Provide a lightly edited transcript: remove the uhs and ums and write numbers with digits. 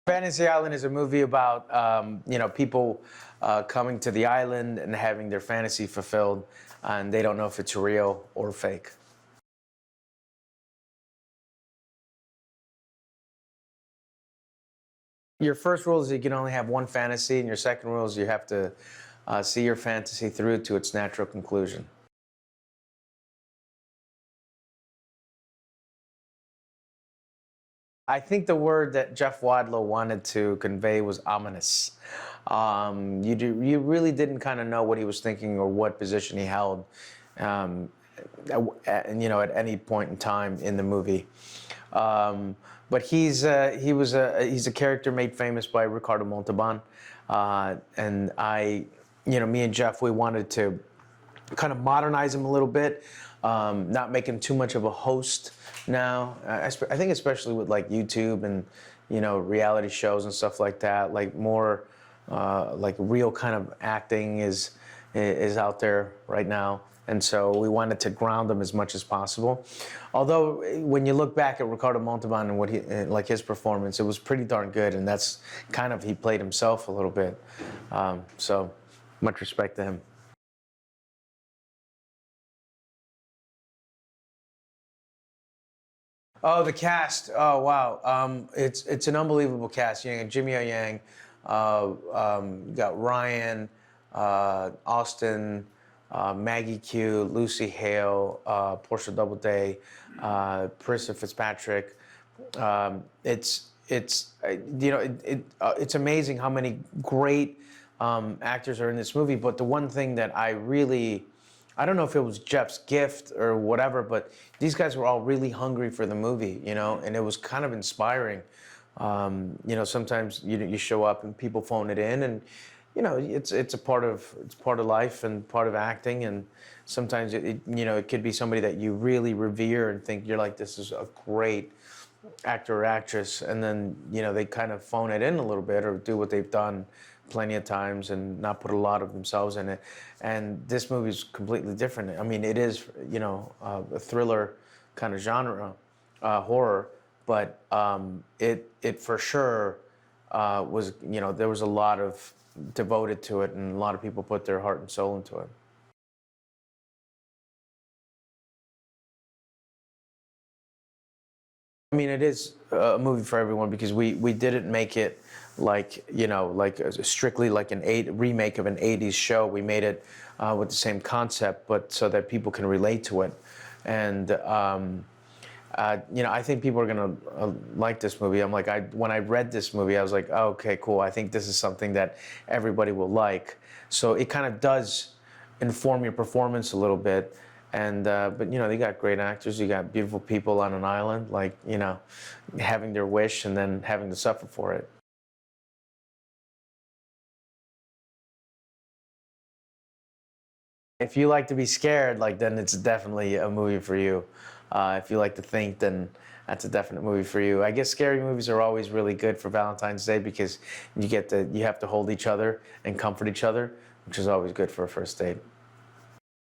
Fantasy Island is a movie about people coming to the island and having their fantasy fulfilled, and they don't know if it's real or fake. Your first rule is you can only have one fantasy, and your second rule is you have to see your fantasy through to its natural conclusion. I think the word that Jeff Wadlow wanted to convey was ominous. You really didn't kind of know what he was thinking or what position he held, um, at any point in time in the movie. But he's a character made famous by Ricardo Montalban, and me and Jeff, we wanted to kind of modernize him a little bit, not make him too much of a host now. I think especially with like YouTube and reality shows and stuff like that, like more like real kind of acting is out there right now. And so we wanted to ground him as much as possible. Although when you look back at Ricardo Montalban and what his performance, it was pretty darn good, and that's kind of, he played himself a little bit. So much respect to him. Oh, the cast. Oh, wow. It's an unbelievable cast. You got Jimmy O Yang, you got Ryan, Austin, Maggie Q, Lucy Hale, Portia Doubleday, Parissa Fitzpatrick. It's amazing how many great actors are in this movie. But the one thing that I don't know if it was Jeff's gift or whatever, but these guys were all really hungry for the movie, and it was kind of inspiring. Sometimes you show up and people phone it in, and it's part of life and part of acting, and sometimes it could be somebody that you really revere and think you're like, this is a great actor or actress, and then they kind of phone it in a little bit or do what they've done plenty of times and not put a lot of themselves in it. And this movie is completely different. I mean, it is a thriller kind of genre, horror, but it for sure was, there was a lot of devoted to it, and a lot of people put their heart and soul into it. I mean, it is a movie for everyone because we didn't make it like strictly like remake of an '80s show. We made it with the same concept, but so that people can relate to it. And I think people are gonna like this movie. When I read this movie, I was like, oh, okay, cool. I think this is something that everybody will like. So it kind of does inform your performance a little bit. And but they got great actors. You got beautiful people on an island, having their wish and then having to suffer for it. If you like to be scared, then it's definitely a movie for you. If you like to think, then that's a definite movie for you. I guess scary movies are always really good for Valentine's Day because you have to hold each other and comfort each other, which is always good for a first date.